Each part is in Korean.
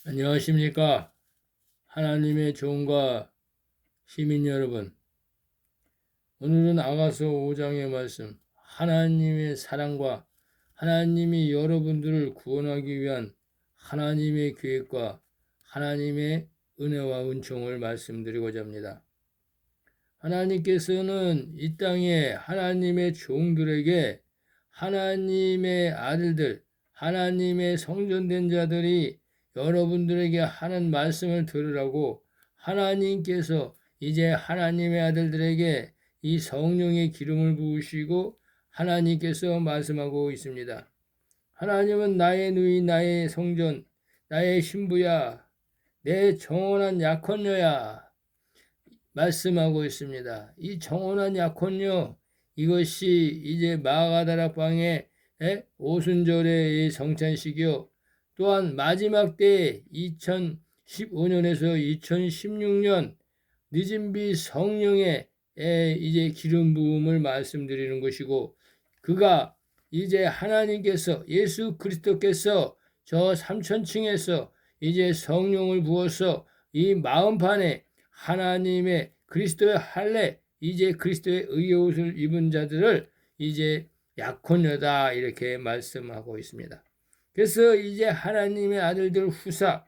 안녕하십니까? 하나님의 종과 시민 여러분. 오늘은 아가서 5장의 말씀, 하나님의 사랑과 하나님이 여러분들을 구원하기 위한 하나님의 계획과 하나님의 은혜와 은총을 말씀드리고자 합니다. 하나님께서는 이 땅에 하나님의 종들에게 하나님의 아들들, 하나님의 성전된 자들이 여러분들에게 하는 말씀을 들으라고 하나님께서 이제 하나님의 아들들에게 이 성령의 기름을 부으시고 하나님께서 말씀하고 있습니다. 하나님은 나의 누이, 나의 성전, 나의 신부야, 내 정원한 약혼녀야 말씀하고 있습니다. 이 정원한 약혼녀, 이것이 이제 마가다락방의 오순절의 성찬식이요, 또한 마지막 때 2015년에서 2016년 늦은비 성령의 이제 기름 부음을 말씀드리는 것이고, 그가 이제 하나님께서 예수 그리스도께서 저 삼천층에서 이제 성령을 부어서 이 마음판에 하나님의 그리스도의 할례, 이제 그리스도의 의의 옷을 입은 자들을 이제 약혼녀다 이렇게 말씀하고 있습니다. 그래서 이제 하나님의 아들들 후사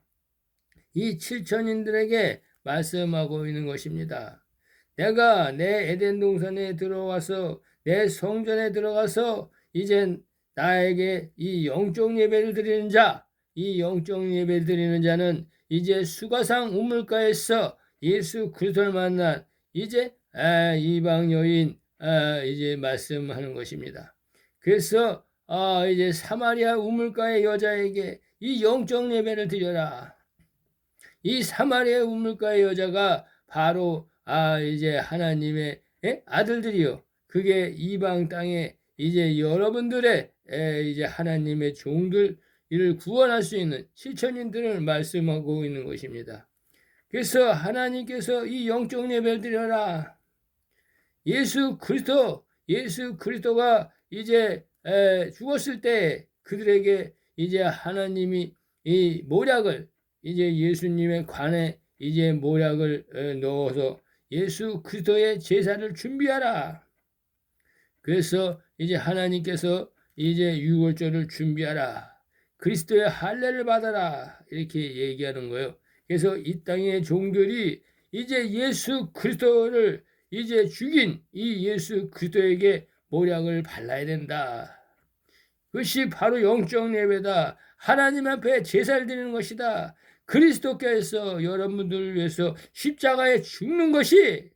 이 칠천인들에게 말씀하고 있는 것입니다. 내가 내 에덴 동산에 들어와서 내 성전에 들어가서 이제 나에게 이 영적 예배를 드리는 자, 이 영적 예배를 드리는 자는 이제 수가상 우물가에서 예수 그리스도를 만난 이제 이방 여인 이제 말씀하는 것입니다. 그래서 이제 사마리아 우물가의 여자에게 이 영적 예배를 드려라. 이 사마리아 우물가의 여자가 바로 이제 하나님의 아들들이요. 그게 이방 땅에 이제 여러분들의 이제 하나님의 종들 이를 구원할 수 있는 실천인들을 말씀하고 있는 것입니다. 그래서 하나님께서 이 영적 예배를 드려라. 예수 그리스도가 이제 죽었을 때 그들에게 이제 하나님이 이 모략을 이제 예수님의 관에 이제 모략을 넣어서 예수 그리스도의 제사를 준비하라. 그래서 이제 하나님께서 이제 유월절을 준비하라. 그리스도의 할례를 받아라. 이렇게 얘기하는 거예요. 그래서 이 땅의 종들이 이제 예수 그리스도를 이제 죽인 이 예수 그리스도에게 모략을 발라야 된다. 그것이 바로 영적 예배다. 하나님 앞에 제사를 드리는 것이다. 그리스도께서 여러분들을 위해서 십자가에 죽는 것이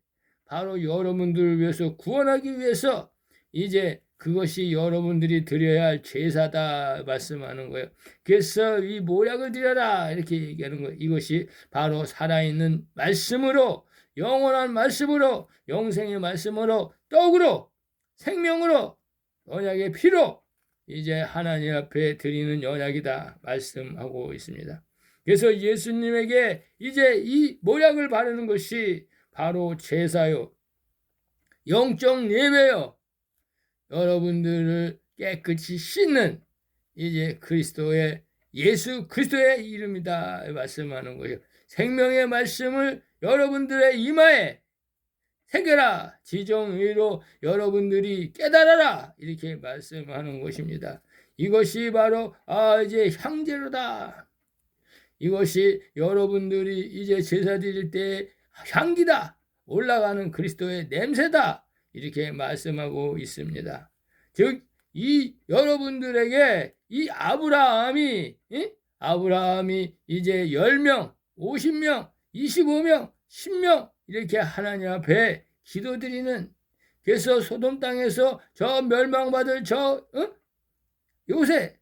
바로 여러분들을 위해서 구원하기 위해서 이제 그것이 여러분들이 드려야 할 제사다 말씀하는 거예요. 그래서 이 모략을 드려라 이렇게 얘기하는 거예요. 이것이 바로 살아있는 말씀으로, 영원한 말씀으로, 영생의 말씀으로, 떡으로, 생명으로, 언약의 피로 이제 하나님 앞에 드리는 언약이다 말씀하고 있습니다. 그래서 예수님에게 이제 이 모략을 바르는 것이 바로 제사요, 영적 예배요, 여러분들을 깨끗이 씻는 이제 그리스도의 예수 그리스도의 이름이다 말씀하는 거예요. 생명의 말씀을 여러분들의 이마에 새겨라. 지정의로 여러분들이 깨달아라. 이렇게 말씀하는 것입니다. 이것이 바로 이제 향제로다. 이것이 여러분들이 이제 제사 드릴 때 향기다. 올라가는 그리스도의 냄새다. 이렇게 말씀하고 있습니다. 즉, 이 여러분들에게 이 아브라함이 이제 10명, 50명, 25명, 10명 이렇게 하나님 앞에 기도드리는, 그래서 소돔 땅에서 저 멸망받을 요새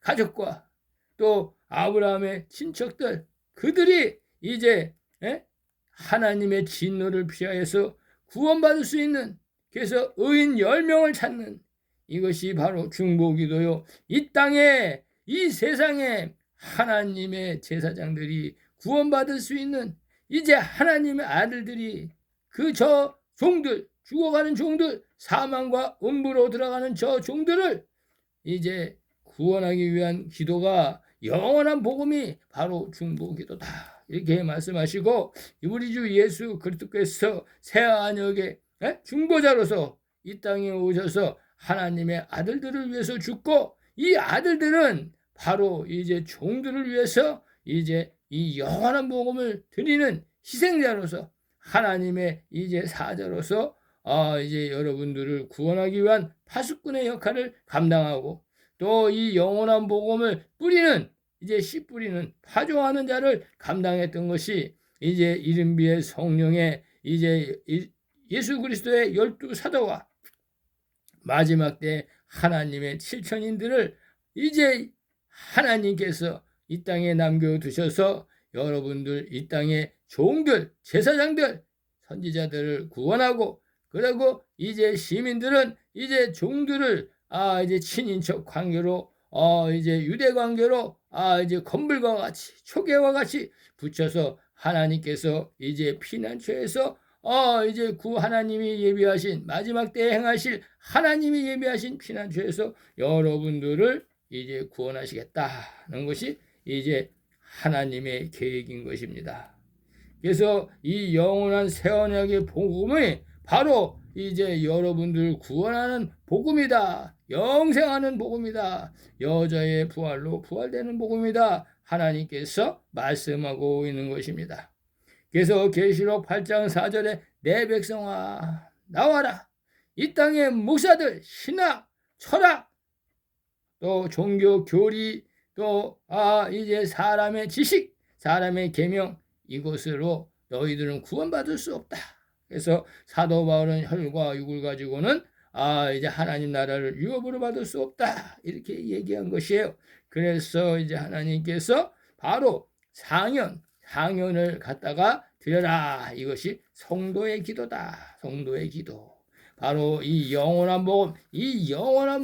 가족과 또 아브라함의 친척들, 그들이 이제 하나님의 진노를 피하여서 구원받을 수 있는, 그래서 의인 10명을 찾는, 이것이 바로 중보기도요. 이 땅에, 이 세상에 하나님의 제사장들이 구원받을 수 있는 이제 하나님의 아들들이 종들, 죽어가는 종들, 사망과 음부로 들어가는 저 종들을 이제 구원하기 위한 기도가 영원한 복음이 바로 중보기도다. 이렇게 말씀하시고 우리 주 예수 그리스도께서 새 언약의 중보자로서 이 땅에 오셔서 하나님의 아들들을 위해서 죽고 이 아들들은 바로 이제 종들을 위해서 이제 이 영원한 복음을 드리는 희생자로서 하나님의 이제 사자로서 이제 여러분들을 구원하기 위한 파수꾼의 역할을 감당하고 또 이 영원한 복음을 뿌리는 이제 씨 뿌리는 파종하는 자를 감당했던 것이 이제 이른비의 성령의 이제 예수 그리스도의 12사도와 마지막 때 하나님의 7천인들을 이제 하나님께서 이 땅에 남겨두셔서 여러분들 이 땅의 종들, 제사장들, 선지자들을 구원하고 그리고 이제 시민들은 이제 종들을 이제 친인척 관계로 이제 유대 관계로 이제 건불과 같이 초계와 같이 붙여서 하나님께서 이제 피난처에서 이제 하나님이 예비하신 마지막 때에 행하실 하나님이 예비하신 피난처에서 여러분들을 이제 구원하시겠다는 것이 이제 하나님의 계획인 것입니다. 그래서 이 영원한 새 언약의 복음이 바로 이제 여러분들 구원하는 복음이다. 영생하는 복음이다. 여자의 부활로 부활되는 복음이다. 하나님께서 말씀하고 있는 것입니다. 그래서 계시록 8장 4절에 내 백성아 나와라. 이 땅의 목사들 신학, 철학, 또 종교 교리, 또 이제 사람의 지식, 사람의 계명 이것으로 너희들은 구원받을 수 없다. 그래서 사도 바울은 혈과 육을 가지고는 이제 하나님 나라를 유업으로 받을 수 없다. 이렇게 얘기한 것이에요. 그래서 이제 하나님께서 바로 상연을 갖다가 드려라. 이것이 성도의 기도다. 성도의 기도. 바로 이 영원한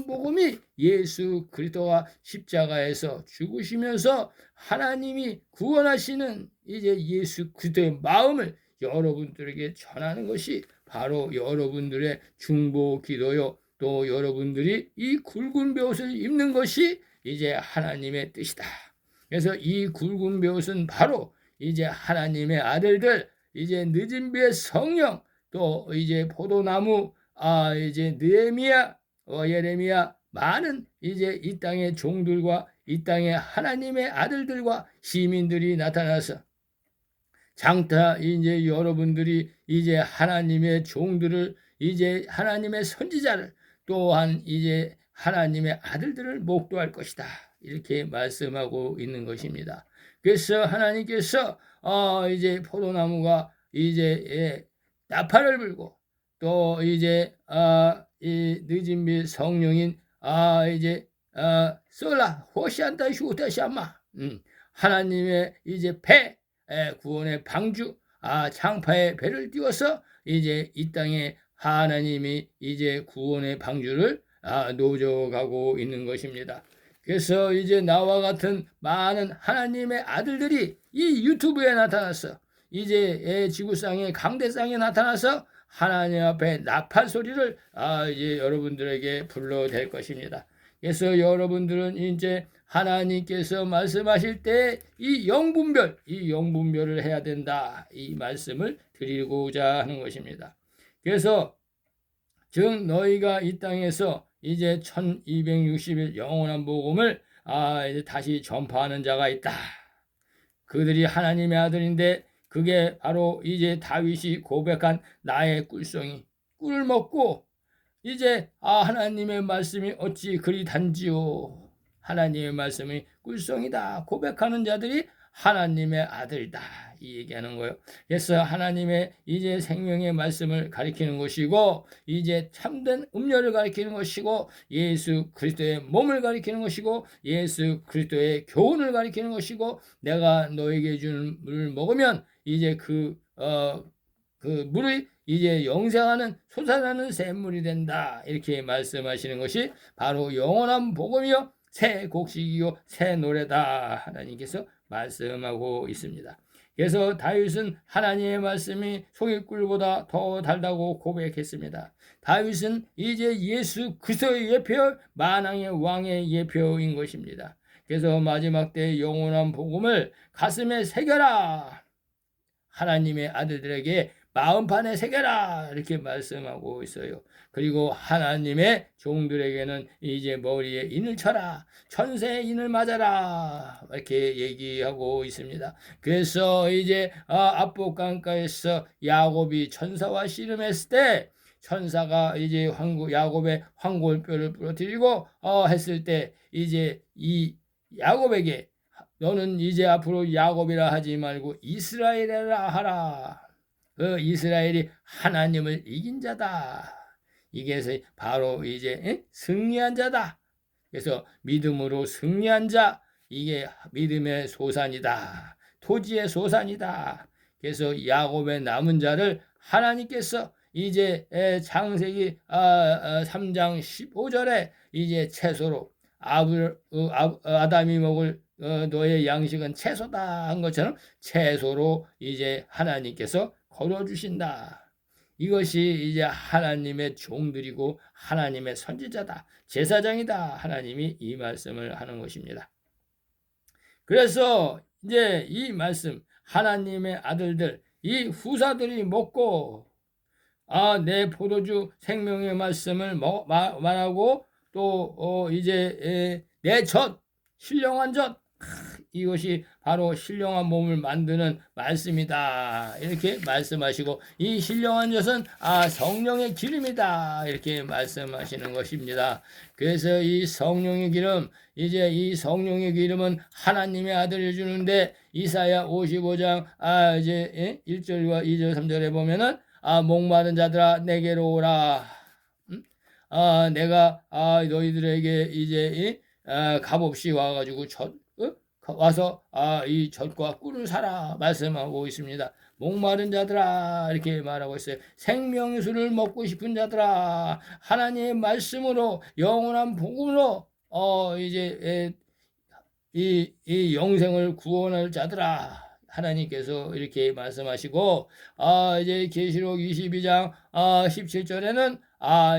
복음이 예수 그리스도가 십자가에서 죽으시면서 하나님이 구원하시는 이제 예수 그리스도의 마음을 여러분들에게 전하는 것이 바로 여러분들의 중보 기도요. 또 여러분들이 이 굵은 베옷을 입는 것이 이제 하나님의 뜻이다. 그래서 이 굵은 베옷은 바로 이제 하나님의 아들들, 이제 늦은 비의 성령, 또 이제 포도나무, 이제 느헤미야, 예레미야, 많은 이제 이 땅의 종들과 이 땅의 하나님의 아들들과 시민들이 나타나서 장타 이제 여러분들이 이제 하나님의 종들을 이제 하나님의 선지자를 또한 이제 하나님의 아들들을 목도할 것이다. 이렇게 말씀하고 있는 것입니다. 그래서 하나님께서 이제 포도나무가 이제 나팔을 불고 또 이제 이 늦은 비 성령인 이제 솔라 호시안타 슈타샤마 하나님의 이제 배 구원의 방주 장파의 배를 띄워서 이제 이 땅에 하나님이 이제 구원의 방주를 놓여가고 있는 것입니다. 그래서 이제 나와 같은 많은 하나님의 아들들이 이 유튜브에 나타나서 이제 지구상의 강대상에 나타나서 하나님 앞에 나팔 소리를 이제 여러분들에게 불러댈 것입니다. 그래서 여러분들은 이제 하나님께서 말씀하실 때 이 영분별을 해야 된다. 이 말씀을 드리고자 하는 것입니다. 그래서 즉 너희가 이 땅에서 이제 1260일 영원한 복음을 이제 다시 전파하는 자가 있다. 그들이 하나님의 아들인데 그게 바로 이제 다윗이 고백한 나의 꿀송이 꿀을 먹고 이제 하나님의 말씀이 어찌 그리 단지요. 하나님의 말씀이 꿀송이다. 고백하는 자들이 하나님의 아들이다. 이 얘기하는 거예요. 그래서 하나님의 이제 생명의 말씀을 가리키는 것이고 이제 참된 음료를 가리키는 것이고 예수 그리스도의 몸을 가리키는 것이고 예수 그리스도의 교훈을 가리키는 것이고 내가 너에게 주는 물을 먹으면 이제 그 물이 이제 영생하는 솟아나는 샘물이 된다. 이렇게 말씀하시는 것이 바로 영원한 복음이요 새 곡식이요 새 노래다. 하나님께서 말씀하고 있습니다. 그래서 다윗은 하나님의 말씀이 송이꿀보다 더 달다고 고백했습니다. 다윗은 이제 예수 그리스도의 예표, 만왕의 왕의 예표인 것입니다. 그래서 마지막 때 영원한 복음을 가슴에 새겨라. 하나님의 아들들에게 마음판에 새겨라 이렇게 말씀하고 있어요. 그리고 하나님의 종들에게는 이제 머리에 인을 쳐라, 천세에 인을 맞아라 이렇게 얘기하고 있습니다. 그래서 이제 압복강가에서 야곱이 천사와 씨름했을 때 천사가 이제 야곱의 황골뼈를 부러뜨리고 했을 때 이제 이 야곱에게 너는 이제 앞으로 야곱이라 하지 말고 이스라엘이라 하라. 그 이스라엘이 하나님을 이긴 자다. 이게 바로 이제 승리한 자다. 그래서 믿음으로 승리한 자, 이게 믿음의 소산이다. 토지의 소산이다. 그래서 야곱의 남은 자를 하나님께서 이제 창세기 3장 15절에 이제 채소로 아담이 먹을 너의 양식은 채소다 한 것처럼 채소로 이제 하나님께서 걸어주신다. 이것이 이제 하나님의 종들이고 하나님의 선지자다. 제사장이다. 하나님이 이 말씀을 하는 것입니다. 그래서 이제 이 말씀 하나님의 아들들 이 후사들이 먹고 내 포도주 생명의 말씀을 말하고 또 이제 내 젖 신령한 젖 이것이 바로 신령한 몸을 만드는 말씀이다 이렇게 말씀하시고 이 신령한 젖은 성령의 기름이다 이렇게 말씀하시는 것입니다. 그래서 이 성령의 기름 이제 이 성령의 기름은 하나님의 아들을 주는데 이사야 55장 이제 1절과 2절 3절에 보면은 목마른 자들아 내게로 오라. 내가 너희들에게 이제 값없이 와가지고 와서 이 젖과 꿀을 사라 말씀하고 있습니다. 목마른 자들아 이렇게 말하고 있어요. 생명의 술을 먹고 싶은 자들아 하나님의 말씀으로 영원한 복음으로 이제 이 영생을 구원할 자들아 하나님께서 이렇게 말씀하시고 이제 계시록 22장 17절에는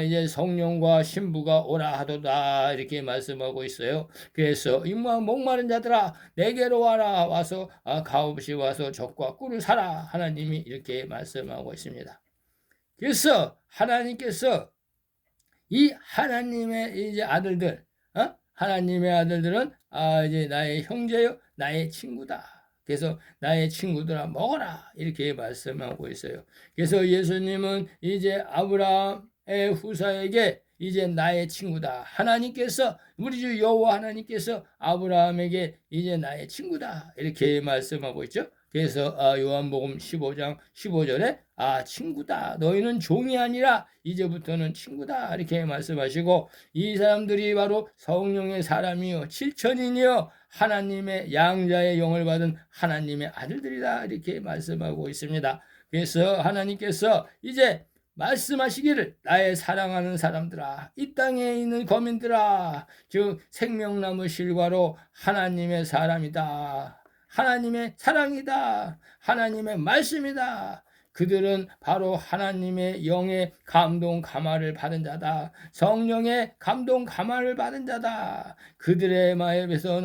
이제 성령과 신부가 오라 하도다 이렇게 말씀하고 있어요. 그래서 이 목마른 자들아 내게로 와라 와서 값없이 와서 젖과 꿀을 사라 하나님이 이렇게 말씀하고 있습니다. 그래서 하나님께서 이 하나님의 이제 아들들 하나님의 아들들은 이제 나의 형제요 나의 친구다. 그래서 나의 친구들아 먹어라 이렇게 말씀하고 있어요. 그래서 예수님은 이제 아브라함의 후사에게 이제 나의 친구다. 하나님께서 우리 주 여호와 하나님께서 아브라함에게 이제 나의 친구다 이렇게 말씀하고 있죠. 그래서 요한복음 15장 15절에 친구다. 너희는 종이 아니라 이제부터는 친구다. 이렇게 말씀하시고 이 사람들이 바로 성령의 사람이요 7천인이요 하나님의 양자의 영을 받은 하나님의 아들들이다. 이렇게 말씀하고 있습니다. 그래서 하나님께서 이제 말씀하시기를 나의 사랑하는 사람들아 이 땅에 있는 거민들아 즉 생명나무 실과로 하나님의 사람이다. 하나님의 사랑이다. 하나님의 말씀이다. 그들은 바로 하나님의 영의 감동 감화를 받은 자다. 성령의 감동 감화를 받은 자다. 그들의 입에서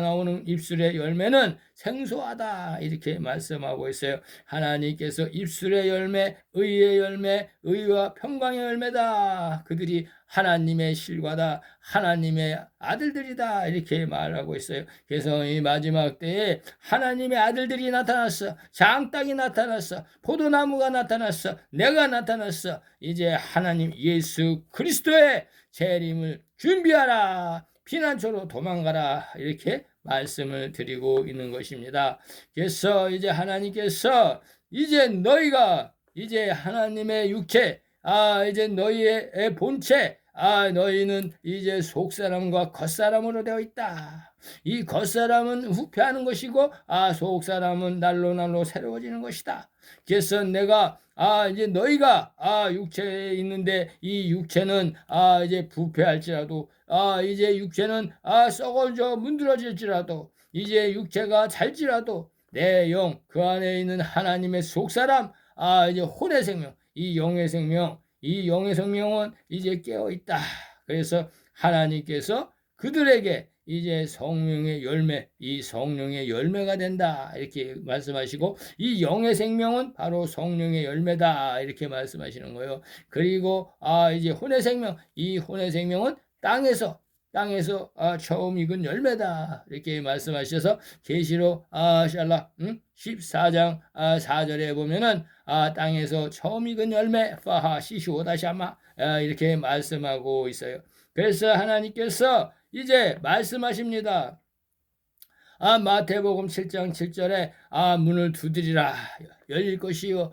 나오는 입술의 열매는 생소하다. 이렇게 말씀하고 있어요. 하나님께서 입술의 열매, 의의 열매, 의와 평강의 열매다. 그들이 하나님의 실과다. 하나님의 아들들이다. 이렇게 말하고 있어요. 그래서 이 마지막 때에 하나님의 아들들이 나타났어. 장땅이 나타났어. 포도나무가 나타났어. 내가 나타났어. 이제 하나님 예수 그리스도의 재림을 준비하라. 피난처로 도망가라. 이렇게 말씀을 드리고 있는 것입니다. 그래서 이제 하나님께서 이제 너희가 이제 하나님의 육체 이제 너희의 본체 너희는 이제 속사람과 겉사람으로 되어 있다. 이 겉사람은 후패하는 것이고 속사람은 날로 새로워지는 것이다. 그래서 내가 이제 너희가 육체에 있는데 이 육체는 이제 부패할지라도 이제 육체는 썩어져 문드러질지라도 이제 육체가 잘지라도 내 영 그 안에 있는 하나님의 속사람 이제 혼의 생명 이 영의 생명 이 영의 생명은 이제 깨어 있다. 그래서 하나님께서 그들에게 이제 성령의 열매, 이 성령의 열매가 된다 이렇게 말씀하시고, 이 영의 생명은 바로 성령의 열매다 이렇게 말씀하시는 거예요. 그리고 이제 혼의 생명, 이 혼의 생명은 땅에서 처음 익은 열매다 이렇게 말씀하셔서, 계시록 샬라 14장 4절에 보면은 땅에서 처음 익은 열매 파하 시시오다샤마 이렇게 말씀하고 있어요. 그래서 하나님께서 이제 말씀하십니다. 마태복음 7장 7절에 문을 두드리라 열릴 것이요,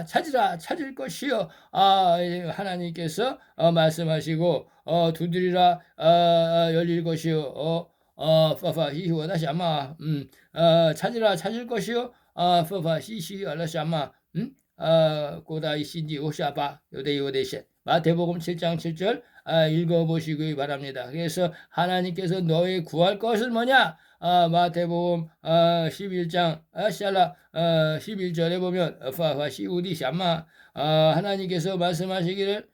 찾으라 찾을 것이요, 하나님께서 말씀하시고, 두드리라 열릴 것이요, 파파 히히와다시 아마 찾으라 찾을 것이요, 파파 히히 알라시 아마 고다이 신지 오샤바 요데요데시. 마태복음 7장 7절 읽어보시기 바랍니다. 그래서 하나님께서 너희 구할 것은 뭐냐? 마태복음 11장 샬라 11절에 보면 파파 시우디 샤마, 하나님께서 말씀하시기를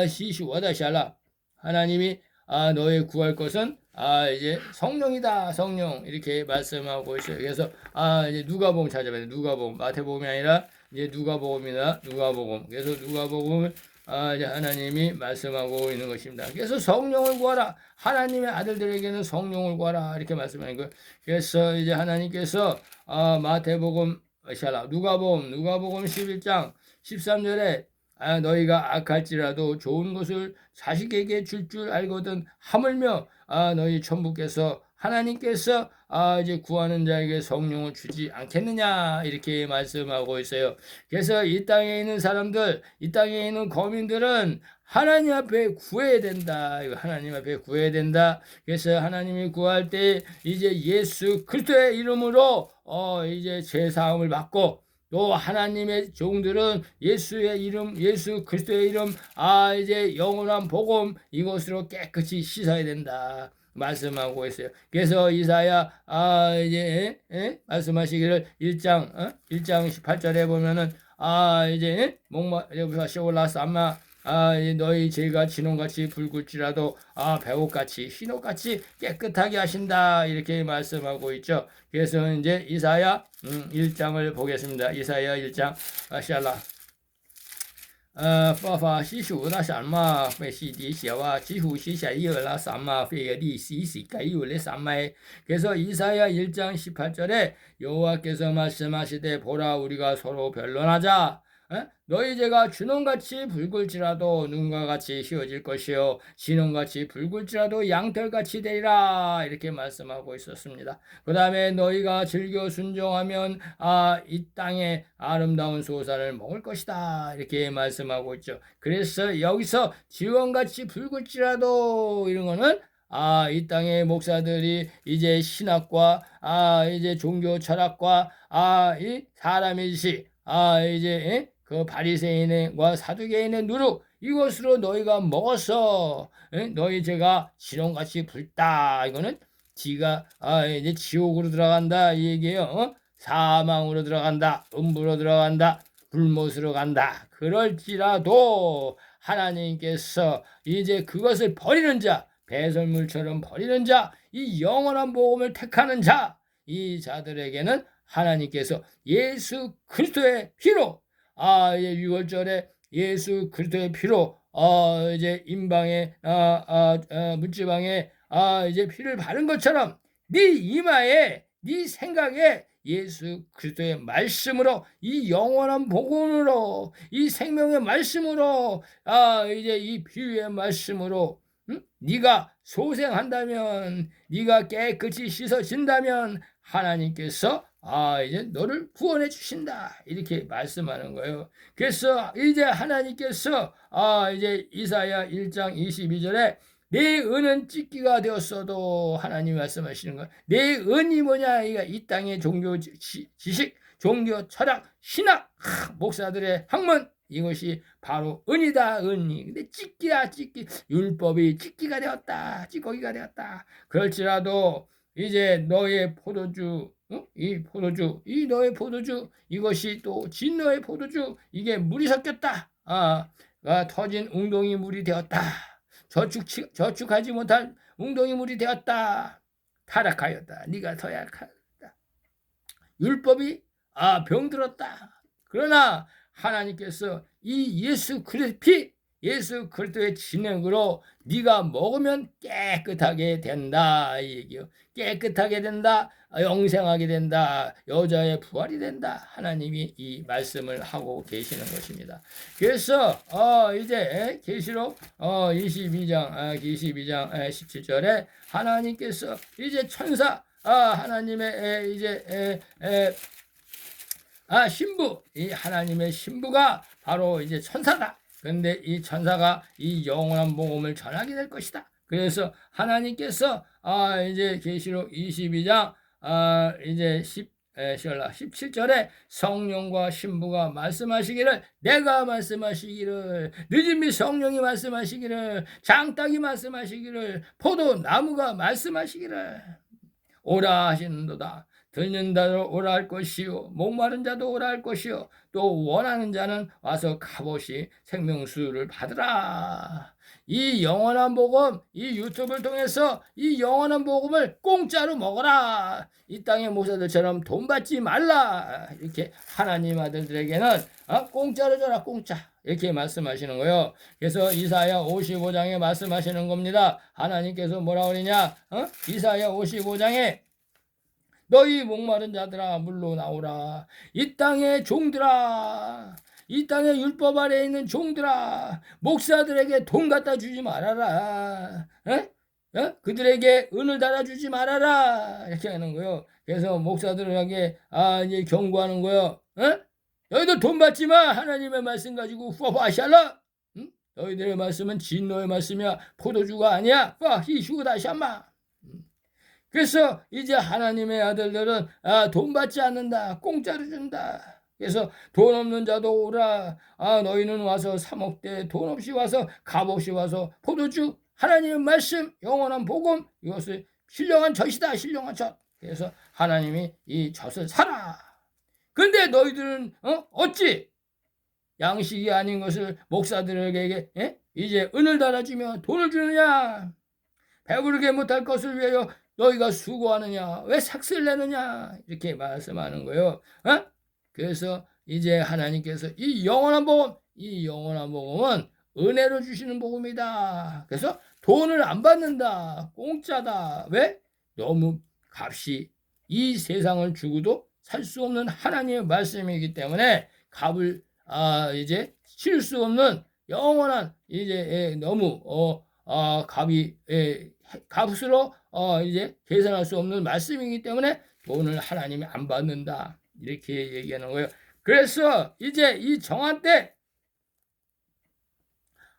시슈와다 샬라, 하나님이 너희 구할 것은 이제 성령이다, 성령 이렇게 말씀하고 있어요. 그래서 이제 누가복음 찾아봐요. 누가복음, 마태복음이 아니라 이제 누가복음이다. 누가복음. 그래서 누가복음을 이제 하나님이 말씀하고 있는 것입니다. 그래서 성령을 구하라. 하나님의 아들들에게는 성령을 구하라 이렇게 말씀하는 거예요. 그래서 이제 하나님께서 마태복음 누가복음 11장 13절에 너희가 악할지라도 좋은 것을 자식에게 줄 알거든 하물며 너희 천부께서 하나님께서 이제 구하는 자에게 성령을 주지 않겠느냐 이렇게 말씀하고 있어요. 그래서 이 땅에 있는 사람들, 이 땅에 있는 거민들은 하나님 앞에 구해야 된다. 하나님 앞에 구해야 된다. 그래서 하나님이 구할 때 이제 예수 그리스도의 이름으로 이제 죄 사함을 받고, 또 하나님의 종들은 예수의 이름, 예수 그리스도의 이름, 이제 영원한 복음 이것으로 깨끗이 씻어야 된다 말씀하고 있어요. 그래서 이사야 이제 말씀하시기를 1장 18절에 보면은 이제 목마 시올라 삼마 너희 죄가 진홍같이 붉을지라도 배옥같이 흰옷같이 깨끗하게 하신다 이렇게 말씀하고 있죠. 그래서 이제 이사야 1장을 보겠습니다. 이사야 1장 샬라 发发西数那什么费西的小几乎西下有那什么费的西该有的什么。 그래서 이사야 1장 18절에 여호와께서 말씀하시되 보라 우리가 서로 변론하자. 너희 죄가 준홍같이 붉을지라도 눈과 같이 휘어질 것이요 진홍같이 붉을지라도 양털같이 되리라 이렇게 말씀하고 있었습니다. 그 다음에 너희가 즐겨 순종하면 이 땅에 아름다운 소산을 먹을 것이다 이렇게 말씀하고 있죠. 그래서 여기서 지원같이 붉을지라도 이런 거는 이 땅의 목사들이 이제 신학과 이제 종교 철학과 이 사람의 지식 이제 그 바리새인과 사두개인의 누룩 이것으로 너희가 먹어서 너희 죄가 진홍같이 붉다. 이거는 지가 이제 지옥으로 들어간다 이 얘기예요. 사망으로 들어간다, 음부로 들어간다, 불못으로 간다. 그럴지라도 하나님께서 이제 그것을 버리는 자, 배설물처럼 버리는 자, 이 영원한 복음을 택하는 자, 이 자들에게는 하나님께서 예수 그리스도의 피로 이제 6월절에 예수 그리스도의 피로 이제 임방에 문지방에 이제 피를 바른 것처럼 네 이마에 네 생각에 예수 그리스도의 말씀으로 이 영원한 복음으로 이 생명의 말씀으로 이제 이 비유의 말씀으로 네가 소생한다면 네가 깨끗이 씻어진다면 하나님께서 이제 너를 구원해 주신다 이렇게 말씀하는 거예요. 그래서 이제 하나님께서 이제 이사야 1장 22절에 내 은은 찢기가 되었어도 하나님 말씀하시는 거예요. 내 은이 뭐냐? 이 땅의 종교 지식, 종교 철학, 신학, 목사들의 학문 이것이 바로 은이다, 은이. 근데 찢기야, 찢기. 율법이 찢기가 되었다, 찌꺼기가 되었다. 그럴지라도 이제 너의 포도주, 이 너의 포도주, 이것이 또 진너의 포도주, 이게 물이 섞였다. 터진 웅덩이 물이 되었다. 저축하지 못한 웅덩이 물이 되었다. 타락하였다. 네가 더 약하다. 율법이 병들었다. 그러나 하나님께서 이 예수 그리스도의 진행으로 네가 먹으면 깨끗하게 된다. 이 얘기요. 깨끗하게 된다. 영생하게 된다. 여자의 부활이 된다. 하나님이 이 말씀을 하고 계시는 것입니다. 그래서 이제 계시록 22장 17절에 하나님께서 이제 천사 하나님의 이제 신부, 이 하나님의 신부가 바로 이제 천사다. 그런데 이 천사가 이 영원한 복음을 전하게 될 것이다. 그래서 하나님께서 이제 계시록 22장 이제 17절에 성령과 신부가 말씀하시기를, 내가 말씀하시기를, 늦은비 성령이 말씀하시기를, 장딱이 말씀하시기를, 포도나무가 말씀하시기를, 오라 하시는도다. 듣는 자도 오라 할 것이요, 목마른 자도 오라 할 것이요, 또 원하는 자는 와서 값없이 생명수를 받으라. 이 영원한 복음, 이 유튜브를 통해서 이 영원한 복음을 공짜로 먹어라. 이 땅의 목사들처럼 돈 받지 말라. 이렇게 하나님 아들들에게는 공짜로 줘라, 공짜. 이렇게 말씀하시는 거예요. 그래서 이사야 55장에 말씀하시는 겁니다. 하나님께서 뭐라 그러냐? 이사야 55장에 너희 목마른 자들아 물로 나오라. 이 땅의 종들아, 이 땅의 율법 아래에 있는 종들아, 목사들에게 돈 갖다 주지 말아라. 그들에게 은을 달아주지 말아라. 이렇게 하는 거예요. 그래서 목사들에게 이제 경고하는 거예요. 너희들 돈 받지 마. 하나님의 말씀 가지고 후아샤라. 너희들의 말씀은 진노의 말씀이야. 포도주가 아니야. 히슈다샤마. 그래서 이제 하나님의 아들들은 돈 받지 않는다. 공짜로 준다. 그래서 돈 없는 자도 오라. 너희는 와서 사 먹되 돈 없이 와서 값없이 와서 포도주, 하나님의 말씀, 영원한 복음, 이것을 신령한 젖이다. 신령한 젖. 그래서 하나님이 이 젖을 사라. 근데 너희들은 어찌 양식이 아닌 것을 목사들에게 이제 은을 달아주며 돈을 주느냐? 배부르게 못할 것을 위하여 너희가 수고하느냐? 왜 삭슬 내느냐? 이렇게 말씀하는 거예요. 그래서 이제 하나님께서 이 영원한 복음은 은혜로 주시는 복음이다. 그래서 돈을 안 받는다. 공짜다. 왜? 너무 값이 이 세상을 주고도 살 수 없는 하나님의 말씀이기 때문에 값을 이제 칠 수 없는 영원한 이제 너무 값이 값으로 이제 계산할 수 없는 말씀이기 때문에 돈을 하나님이 안 받는다. 이렇게 얘기하는 거예요. 그래서 이제 이 정한 때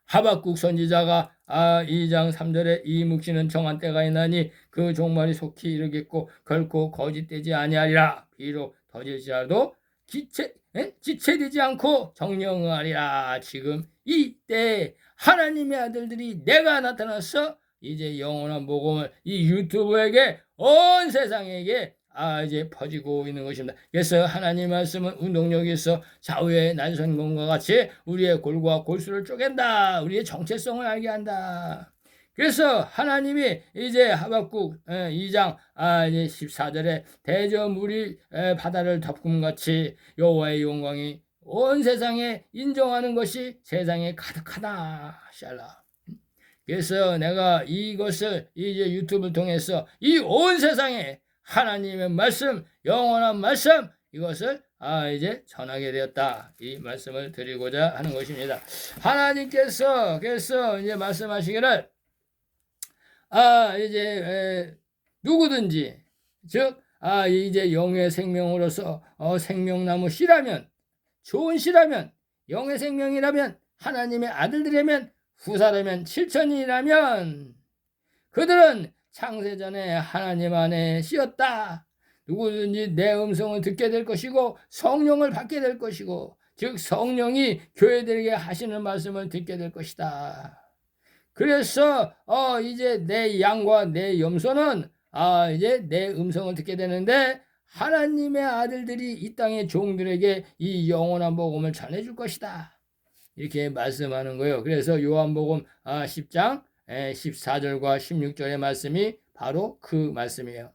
하박국 선지자가 2장 3절에 이 묵시는 정한 때가 있나니 그 종말이 속히 이르겠고 결코 거짓되지 아니하리라. 비록 더딜지라도 지체되지 않고 정령하리라. 지금 이때 하나님의 아들들이 내가 나타나서 이제 영원한 복음을 이 유튜브에게 온 세상에게 이제 퍼지고 있는 것입니다. 그래서 하나님 말씀은 운동력이 있어 좌우의 난선공과 같이 우리의 골과 골수를 쪼갠다. 우리의 정체성을 알게 한다. 그래서 하나님이 이제 하박국 2장 이제 14절에 대저 물이 바다를 덮음같이 여호와의 영광이 온 세상에 인정하는 것이 세상에 가득하다. 샬라. 그래서 내가 이것을 이제 유튜브를 통해서 이 온 세상에 하나님의 말씀, 영원한 말씀, 이것을 이제 전하게 되었다. 이 말씀을 드리고자 하는 것입니다. 하나님께서 그래서 이제 말씀하시기를 이제 누구든지 즉 이제 영의 생명으로서 생명나무 씨라면, 좋은 씨라면, 영의 생명이라면, 하나님의 아들들이라면, 후사라면, 7천이라면 그들은 창세전에 하나님 안에 씌었다. 누구든지 내 음성을 듣게 될 것이고 성령을 받게 될 것이고, 즉 성령이 교회들에게 하시는 말씀을 듣게 될 것이다. 그래서 이제 내 양과 내 염소는 이제 내 음성을 듣게 되는데 하나님의 아들들이 이 땅의 종들에게 이 영원한 복음을 전해줄 것이다. 이렇게 말씀하는 거예요. 그래서 요한복음 10장 14절과 16절의 말씀이 바로 그 말씀이에요.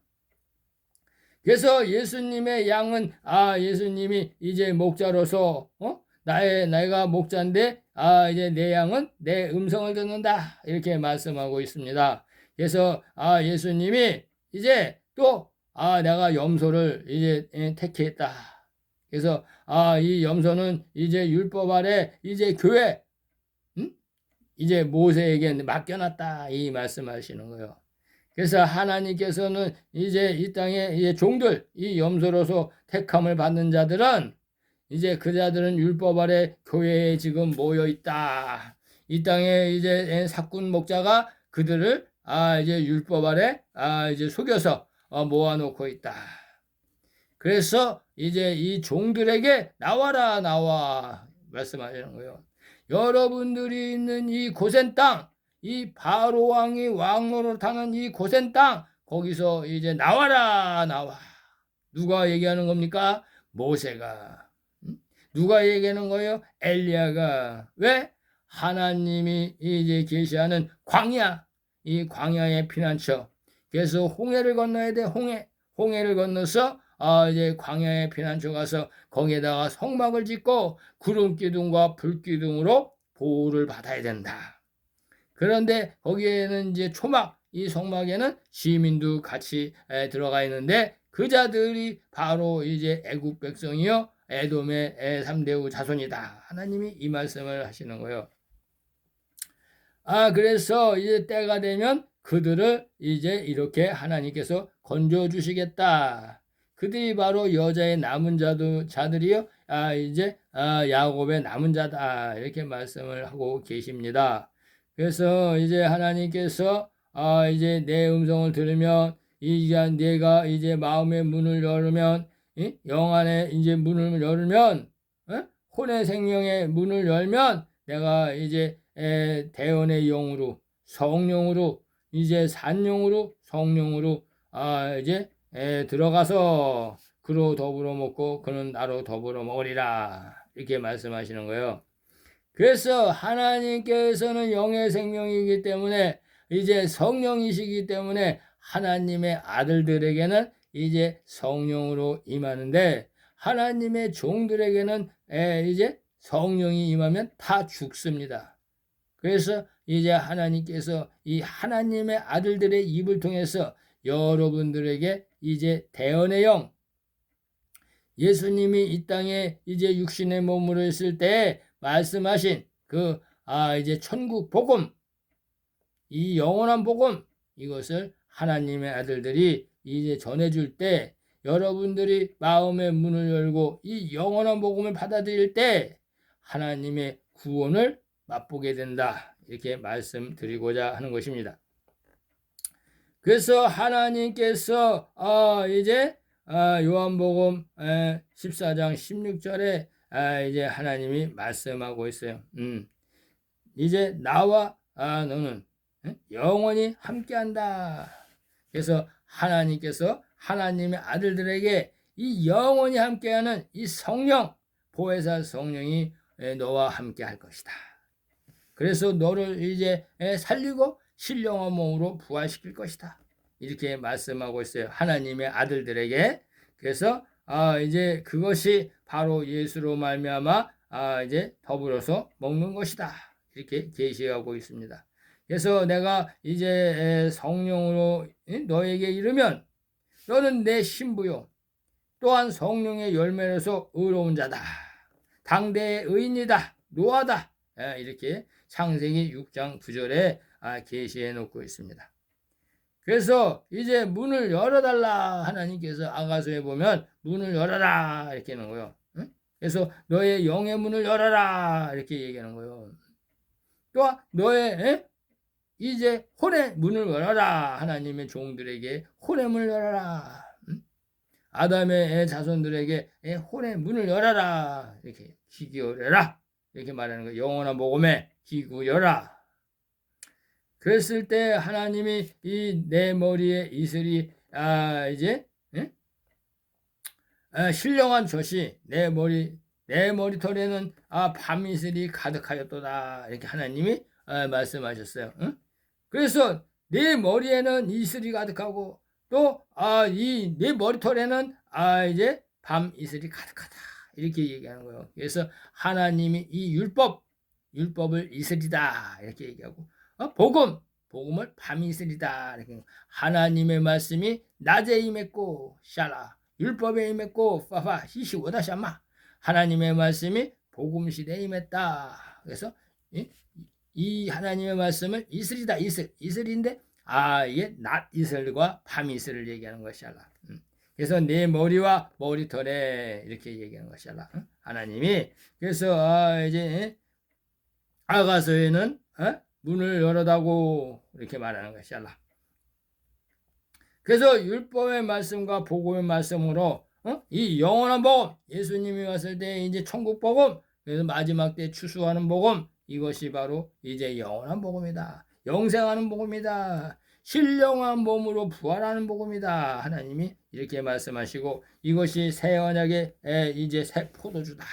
그래서 예수님의 양은 예수님이 이제 목자로서 내가 목자인데 이제 내 양은 내 음성을 듣는다 이렇게 말씀하고 있습니다. 그래서 예수님이 이제 또 내가 염소를 이제 택했다. 그래서 이 염소는 이제 율법 아래 이제 교회 이제 모세에게 맡겨놨다 이 말씀하시는 거예요. 그래서 하나님께서는 이제 이 땅에 이제 종들, 이 염소로서 택함을 받는 자들은 이제 그 자들은 율법 아래 교회에 지금 모여 있다. 이 땅에 이제 사꾼 목자가 그들을 이제 율법 아래 이제 속여서 모아놓고 있다. 그래서 이제 이 종들에게 나와라 나와 말씀하시는 거예요. 여러분들이 있는 이 고센 땅, 이 바로 왕이 왕노릇하는 이 고센 땅, 거기서 이제 나와라 나와. 누가 얘기하는 겁니까? 모세가. 누가 얘기하는 거예요? 엘리야가. 왜? 하나님이 이제 계시하는 광야, 이 광야의 피난처. 그래서 홍해를 건너야 돼. 홍해를 건너서 이제 광야의 피난처 가서 거기에다가 성막을 짓고 구름 기둥과 불 기둥으로 보호를 받아야 된다. 그런데 거기에는 이제 초막, 이 성막에는 시민도 같이 들어가 있는데 그 자들이 바로 이제 애국 백성이요 에돔의 3대우 자손이다. 하나님이 이 말씀을 하시는 거예요. 그래서 이제 때가 되면 그들을 이제 이렇게 하나님께서 건져 주시겠다. 그들이 바로 여자의 남은 자들이요. 이제 야곱의 남은 자다. 이렇게 말씀을 하고 계십니다. 그래서 이제 하나님께서 이제 내 음성을 들으면 이제 내가 이제 마음의 문을 열으면 영 안에 이제 문을 열면 혼의 생명의 문을 열면 내가 이제 대언의 영으로 성령으로 이제 산령으로 성령으로 이제 들어가서 그로 더불어 먹고 그는 나로 더불어 먹으리라 이렇게 말씀하시는 거예요. 그래서 하나님께서는 영의 생명이기 때문에 이제 성령이시기 때문에 하나님의 아들들에게는 이제 성령으로 임하는데 하나님의 종들에게는 이제 성령이 임하면 다 죽습니다. 그래서 이제 하나님께서 이 하나님의 아들들의 입을 통해서 여러분들에게 이제 대언의 영, 예수님이 이 땅에 이제 육신의 몸으로 있을 때 말씀하신 이제 천국 복음, 이 영원한 복음, 이것을 하나님의 아들들이 이제 전해줄 때 여러분들이 마음의 문을 열고 이 영원한 복음을 받아들일 때 하나님의 구원을 맛보게 된다. 이렇게 말씀드리고자 하는 것입니다. 그래서 하나님께서 이제 요한복음 14장 16절에 이제 하나님이 말씀하고 있어요. 이제 나와 너는 영원히 함께한다. 그래서 하나님께서 하나님의 아들들에게 이 영원히 함께하는 이 성령, 보혜사 성령이 너와 함께할 것이다. 그래서 너를 이제 살리고 신령한 몸으로 부활시킬 것이다. 이렇게 말씀하고 있어요. 하나님의 아들들에게. 그래서 이제 그것이 바로 예수로 말미암아 이제 더불어서 먹는 것이다. 이렇게 계시하고 있습니다. 그래서 내가 이제 성령으로 너에게 이르면 너는 내 신부요 또한 성령의 열매로서 의로운 자다. 당대의 의인이다. 노하다. 이렇게 창세기 6장 9절에 계시해 놓고 있습니다. 그래서 이제 문을 열어달라 하나님께서 아가서에 보면 문을 열어라 이렇게 하는 거예요. 그래서 너의 영의 문을 열어라 이렇게 얘기하는 거예요. 또 너의 이제 혼의 문을 열어라. 하나님의 종들에게 혼의 문을 열어라. 아담의 자손들에게 혼의 문을 열어라. 이렇게 귀 기울여라. 이렇게 말하는 거예요. 영원한 복음에 귀 기울여라. 그랬을 때 하나님이 이 내 머리에 이슬이 이제 신령한 젖이 내 머리털에는 밤이슬이 가득하였도다. 이렇게 하나님이 말씀하셨어요. 그래서 내 머리에는 이슬이 가득하고 또 이 내 머리털에는 이제 밤 이슬이 가득하다. 이렇게 얘기하는 거예요. 그래서 하나님이 이 율법을 이슬이다. 이렇게 얘기하고 복음을 밤 이슬이다. 이렇게 하나님의 말씀이 낮에 임했고 샬라 율법에 임했고 파파 히시오다 샤마 하나님의 말씀이 복음 시대에 임했다. 그래서 이 하나님의 말씀을 이슬이다. 이슬인데 이게 낮 이슬과 밤 이슬을 얘기하는 것이야. 그래서 내 머리와 머리털에 이렇게 얘기하는 것이야. 하나님이 그래서 이제 아가서에는 문을 열어다고 이렇게 말하는 것이야. 그래서 율법의 말씀과 복음의 말씀으로 이 영원한 복음 예수님이 왔을 때 이제 천국 복음 그래서 마지막 때 추수하는 복음 이것이 바로 이제 영원한 복음이다. 영생하는 복음이다. 신령한 몸으로 부활하는 복음이다. 하나님이 이렇게 말씀하시고 이것이 새 언약의 이제 새 포도주다.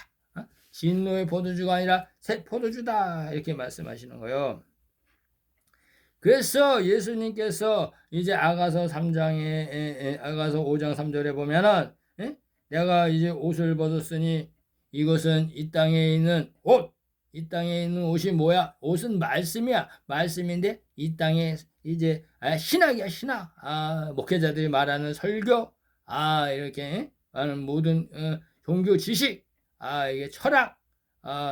진노의 포도주가 아니라 새 포도주다. 이렇게 말씀하시는 거예요. 그래서 예수님께서 이제 아가서 3장에 아가서 5장 3절에 보면은 내가 이제 옷을 벗었으니 이것은 이 땅에 있는 옷. 이 땅에 있는 옷이 뭐야? 옷은 말씀이야. 말씀인데 이 땅에 이제 신학이야, 신학. 목회자들이 말하는 설교. 이렇게 하는 모든 종교 지식. 이게 철학.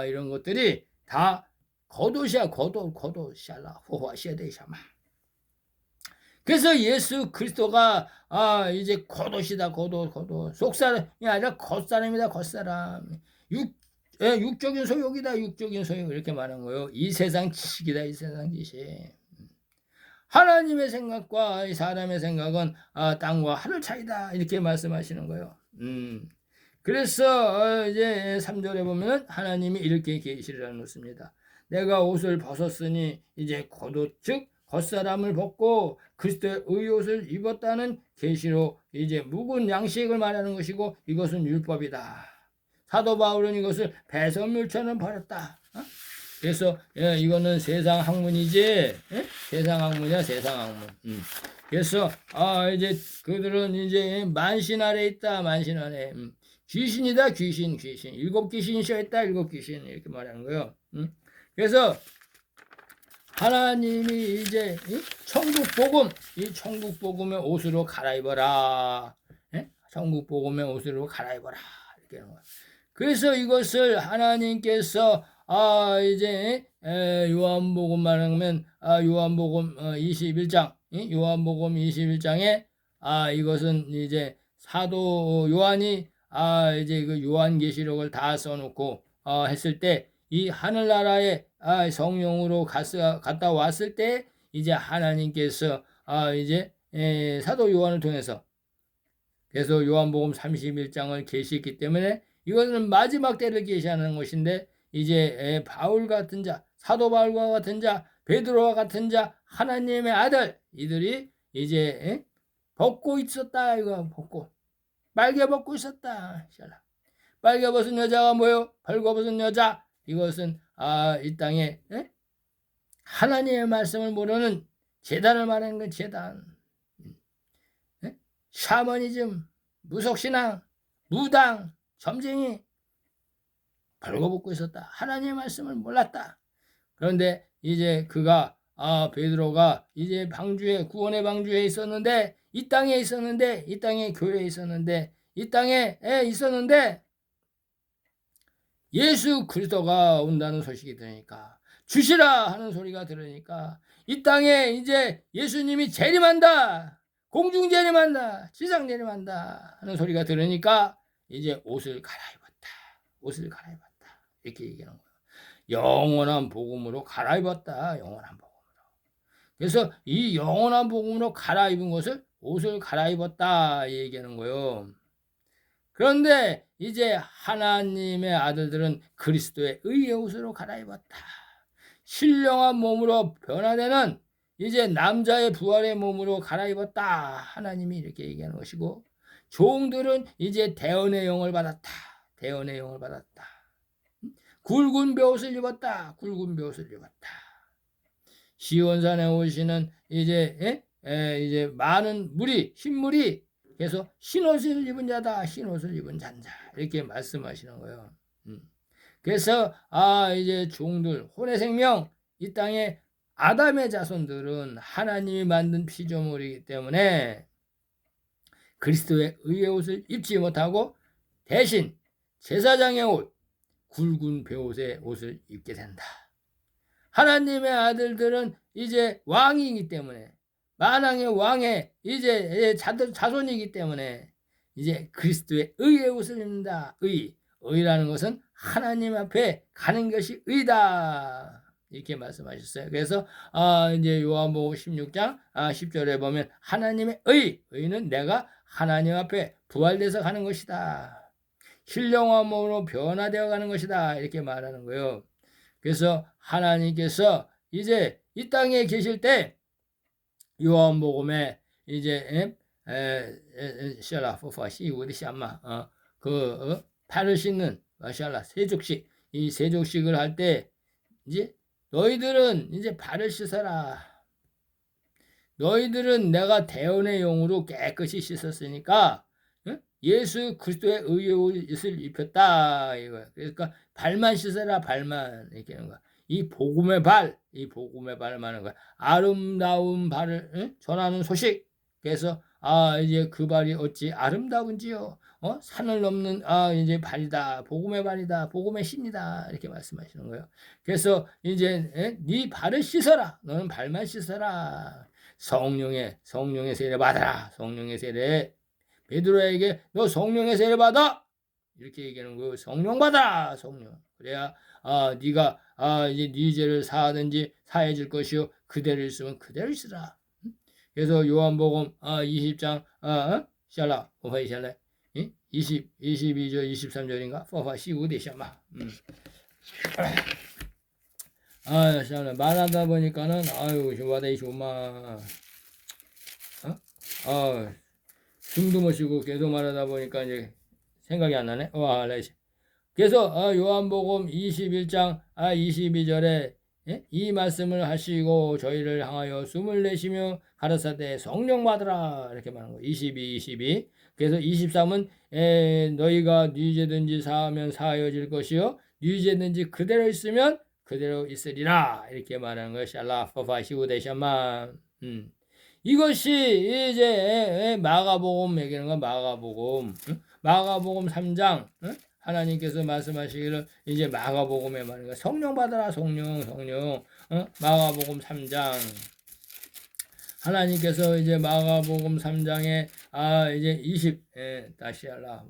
이런 것들이 다 겉옷이야. 겉옷 샬라 호화시에데샤마. 그래서 예수 그리스도가 이제 겉옷이다. 겉옷. 속사람이 아니라 겉사람이다. 겉사람. 육적인 소욕이다. 육적인 소욕 이렇게 말한 거예요. 이 세상 지식이다. 이 세상 지식. 하나님의 생각과 사람의 생각은 땅과 하늘 차이다. 이렇게 말씀하시는 거예요. 그래서 이제 3절에 보면 하나님이 이렇게 계시를 놓습니다. 내가 옷을 벗었으니 이제 겉옷 즉 겉사람을 벗고 그리스도의 의옷을 입었다는 계시로 이제 묵은 양식을 말하는 것이고 이것은 율법이다. 사도 바울은 이것을 배설물처럼 버렸다. 그래서 이거는 세상 학문이지. 세상 학문이야 세상 학문. 그래서 이제 그들은 이제 만신 아래 있다. 만신 아래. 귀신이다. 귀신. 일곱 귀신이 셔있다. 일곱 귀신 이렇게 말하는 거예요. 그래서 하나님이 이제 천국 복음 이 천국 복음의 옷으로 갈아입어라. 천국 복음의 옷으로 갈아입어라. 이렇게 하는 거예요. 그래서 이것을 하나님께서 이제 요한복음 말하면 요한복음 21장 요한복음 21장에 이것은 이제 사도 요한이 이제 그 요한계시록을 다 써놓고 했을 때 이 하늘나라에 성령으로 갔다 왔을 때 이제 하나님께서 이제 사도 요한을 통해서 그래서 요한복음 31장을 계시했기 때문에 이것은 마지막 때를 계시하는 것인데 이제 바울 같은 자, 사도 바울과 같은 자, 베드로와 같은 자, 하나님의 아들 이들이 이제 벗고 있었다. 이거 벗고 빨개 벗고 있었다. 빨개 벗은 여자가 뭐요? 벌거 벗은 여자. 이것은 이 땅에 하나님의 말씀을 모르는 제단을 말하는 건 제단. 샤머니즘, 무속신앙, 무당, 점쟁이 벌거벗고 있었다. 하나님의 말씀을 몰랐다. 그런데 이제 그가 베드로가 이제 방주에 구원의 방주에 있었는데 이 땅에 있었는데 이 땅에 교회에 있었는데 이 땅에 있었는데 예수 그리스도가 온다는 소식이 들으니까 주시라 하는 소리가 들으니까 이 땅에 이제 예수님이 재림한다. 공중 재림한다. 지상 재림한다 하는 소리가 들으니까 이제 옷을 갈아입었다. 이렇게 얘기하는 거예요. 영원한 복음으로 갈아입었다. 영원한 복음으로. 그래서 이 영원한 복음으로 갈아입은 것을 옷을 갈아입었다 얘기하는 거예요. 그런데 이제 하나님의 아들들은 그리스도의 의의 옷으로 갈아입었다. 신령한 몸으로 변화되는 이제 남자의 부활의 몸으로 갈아입었다. 하나님이 이렇게 얘기하는 것이고 종들은 이제 대언의 영을 받았다. 대언의 영을 받았다. 굵은 벼옷을 입었다. 굵은 벼옷을 입었다. 시온산에 오시는 이제 많은 무리, 흰물이 그래서 흰옷을 입은 자다, 흰옷을 입은 잔자 이렇게 말씀하시는 거예요. 그래서 이제 종들 혼의 생명 이 땅에 아담의 자손들은 하나님이 만든 피조물이기 때문에 그리스도의 의의 옷을 입지 못하고 대신 제사장의 옷, 굵은 베옷의 옷을 입게 된다. 하나님의 아들들은 이제 왕이기 때문에 만왕의 왕의 이제 자손이기 때문에 이제 그리스도의 의의 옷을 입는다. 의라는 것은 하나님 앞에 가는 것이 의다. 이렇게 말씀하셨어요. 그래서 이제 요한복음 16장 10절에 보면 하나님의 의는 내가 하나님 앞에 부활돼서 가는 것이다. 신령한 몸으로 변화되어 가는 것이다. 이렇게 말하는 거예요. 그래서 하나님께서 이제 이 땅에 계실 때 요한복음에 이제 샬라 포파시 우리시암마 팔을 씻는 샬라 세족식 이 세족식을 할 때 이제 너희들은 이제 발을 씻어라. 너희들은 내가 대언의 용으로 깨끗이 씻었으니까 예수 그리스도의 의의 옷을 입혔다 이거야. 그러니까 발만 씻어라 발만 이렇게 하는 거야. 이 복음의 발을 말하는 거야. 아름다운 발을 전하는 소식. 그래서 이제 그 발이 어찌 아름다운지요. 산을 넘는 이제 발이다. 복음의 발이다. 복음의 신이다. 이렇게 말씀하시는 거예요. 그래서 이제 네 발을 씻어라. 너는 발만 씻어라. 성령의 세례 받아라. 성령의 세례. 베드로에게 너 성령의 세례 받아. 이렇게 얘기하는 거예요. 성령 받아. 성령. 그래야 네가 이제 네 죄를 사하든지 사해질 것이요 그대로 있으면 그대로 있으라. 그래서 요한복음 20장 샬라 포파이 샬라 22절 23절인가 포파 시우데샤마 샬라 말하다 보니까는 쇼바데이 쇼마 숨도 못 쉬고 계속 말하다 보니까 이제 생각이 안 나네. 그래서 요한복음 21장 22절에 이 말씀을 하시고 저희를 향하여 숨을 내쉬며 가라사대 성령 받으라 이렇게 말하는 거예요. 22. 그래서 23은 너희가 네 죄든지 사하면 사하여질 것이요 네 죄든지 그대로 있으면 그대로 있으리라 이렇게 말하는 거예요. 샬라 파파시우 데샤마 이것이 이제 마가복음 얘기하는 건 마가복음 3장 하나님께서 말씀하시기를 이제 마가복음에 말하는 거야. 성령 받아라 성령 마가복음 3장 하나님께서 이제 마가복음 3장에 이제 다시 할라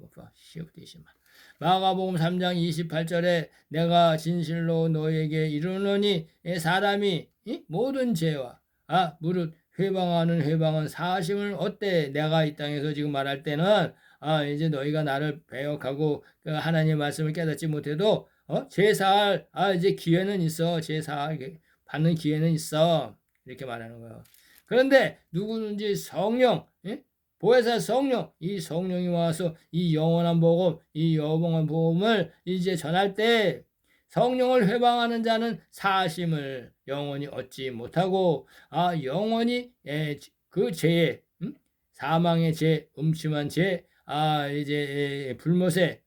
마가복음 3장 28절에 내가 진실로 너에게 이르노니 사람이 모든 죄와 무릇 회방은 사심을 얻되 내가 이 땅에서 지금 말할 때는 이제 너희가 나를 배역하고 하나님의 말씀을 깨닫지 못해도 제사할 이제 기회는 있어. 제사 받는 기회는 있어. 이렇게 말하는 거예요. 그런데 누구든지 성령 보혜사 성령 이 성령이 와서 이 영원한 복음 이 영원한 복음을 이제 전할 때 성령을 회방하는 자는 사심을 영원히 얻지 못하고 영원히 그 죄에 사망의 죄 음침한 죄 이제 불못에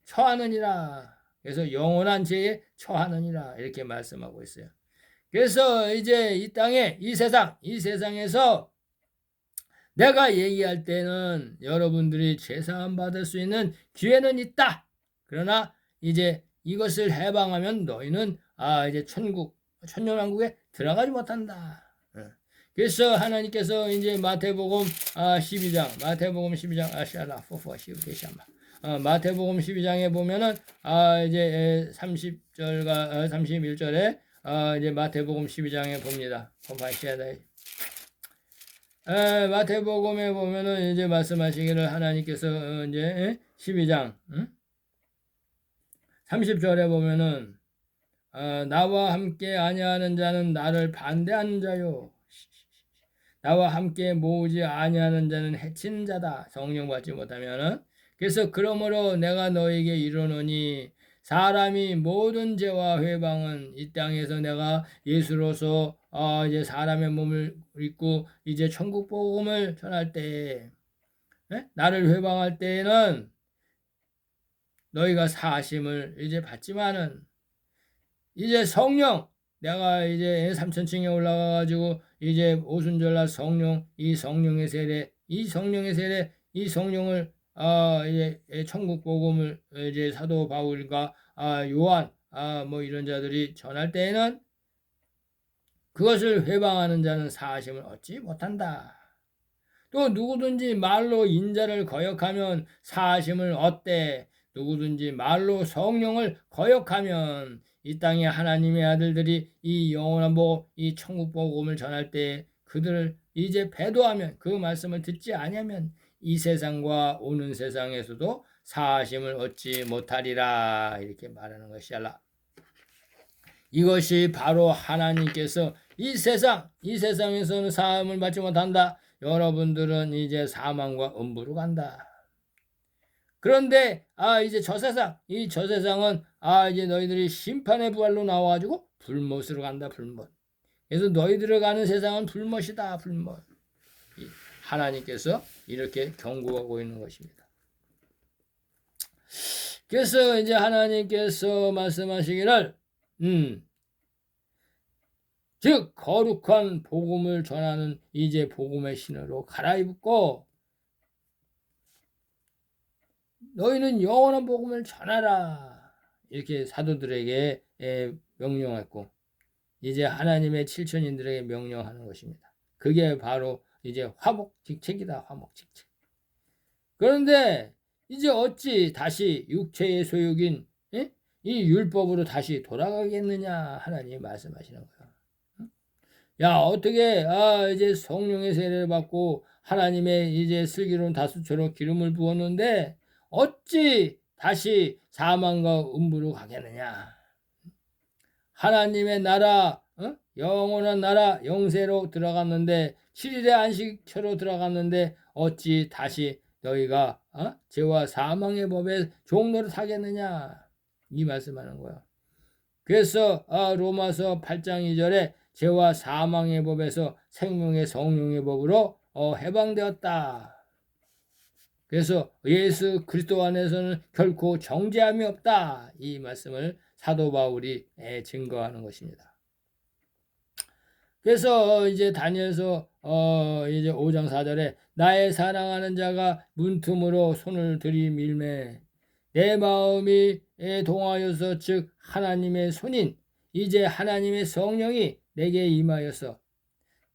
처하느니라. 그래서 영원한 죄에 처하느니라 이렇게 말씀하고 있어요. 그래서 이제 이 땅에 이 세상에서 내가 얘기할 때는 여러분들이 제사함 받을 수 있는 기회는 있다. 그러나 이제 이것을 해방하면 너희는 이제 천년왕국에 들어가지 못한다. 그래서 하나님께서 이제 마태복음 12장 아시아라 포포 시우데샤마 마태복음 12장에 보면은 이제 30절과 31절에 이제 마태복음 12장에 봅니다. 마태복음에 보면은 이제 말씀하시기를 하나님께서 이제 12장 30절에 보면은 나와 함께 아니하는 자는 나를 반대하는 자요. 나와 함께 모으지 아니하는 자는 해치는 자다. 성령 받지 못하면은. 그래서 그러므로 내가 너에게 이르노니 사람이 모든 죄와 회방은 이 땅에서 내가 예수로서 이제 사람의 몸을 입고 이제 천국 복음을 전할 때, 나를 회방할 때에는 너희가 사하심을 이제 받지만은 이제 성령, 내가 이제 3천층에 올라가가지고 이제 오순절날 성령, 이 성령의 세례, 이 성령을 이제 천국 복음을 이제 사도 바울과 요한 뭐 이런 자들이 전할 때에는 그것을 회방하는 자는 사하심을 얻지 못한다. 또 누구든지 말로 인자를 거역하면 사하심을 얻되 누구든지 말로 성령을 거역하면 이 땅에 하나님의 아들들이 이 영원한 복음, 이 천국 복음을 전할 때 그들을 이제 배도하면 그 말씀을 듣지 아니하면 이 세상과 오는 세상에서도 사하심을 얻지 못하리라 이렇게 말하는 것이라. 이것이 바로 하나님께서 이 세상에서는 사함을 받지 못한다. 여러분들은 이제 사망과 음부로 간다. 그런데 이제 저 세상은 이제 너희들이 심판의 부활로 나와가지고 불못으로 간다. 불못. 그래서 너희들이 가는 세상은 불못이다. 불못. 하나님께서 이렇게 경고하고 있는 것입니다. 그래서 이제 하나님께서 말씀하시기를 즉 거룩한 복음을 전하는 이제 복음의 신으로 갈아입고 너희는 영원한 복음을 전하라 이렇게 사도들에게 명령했고 이제 하나님의 7천인들에게 명령하는 것입니다. 그게 바로 이제 화목직책이다. 화목직책. 그런데 이제 어찌 다시 육체의 소욕인 이 율법으로 다시 돌아가겠느냐 하나님이 말씀하시는 거예요. 야 어떻게 이제 성령의 세례를 받고 하나님의 이제 슬기로운 다수처럼 기름을 부었는데 어찌 다시 사망과 음부로 가겠느냐. 하나님의 나라 영원한 나라 영세로 들어갔는데 7일의 안식처로 들어갔는데 어찌 다시 너희가 죄와 사망의 법에 종로를 타겠느냐 이 말씀하는 거야. 그래서 로마서 8장 2절에 죄와 사망의 법에서 생명의 성령의 법으로 해방되었다. 그래서 예수 그리스도 안에서는 결코 정죄함이 없다. 이 말씀을 사도 바울이 증거하는 것입니다. 그래서 이제 다니엘서 이제 5장 4절에 나의 사랑하는 자가 문틈으로 손을 들이밀매 내 마음이 동하여서 즉 하나님의 손인 이제 하나님의 성령이 내게 임하여서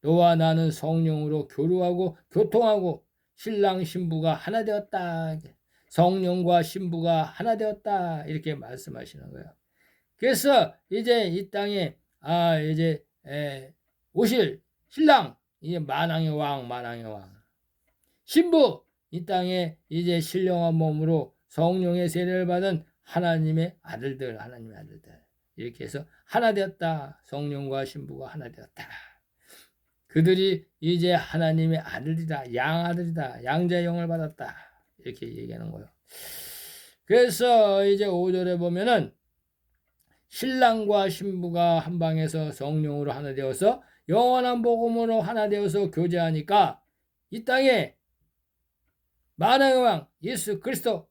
너와 나는 성령으로 교류하고 교통하고 신랑 신부가 하나 되었다. 성령과 신부가 하나 되었다. 이렇게 말씀하시는 거예요. 그래서 이제 이 땅에 이제 오실 신랑 이제 만왕의 왕 신부 이 땅에 이제 신령한 몸으로 성령의 세례를 받은 하나님의 아들들 이렇게 해서 하나 되었다. 성령과 신부가 하나 되었다. 그들이 이제 하나님의 아들이다. 양아들이다. 양자의 영을 받았다. 이렇게 얘기하는 거예요. 그래서 이제 5절에 보면은 신랑과 신부가 한 방에서 성령으로 하나 되어서 영원한 복음으로 하나 되어서 교제하니까 이 땅에 만왕의 왕 예수 그리스도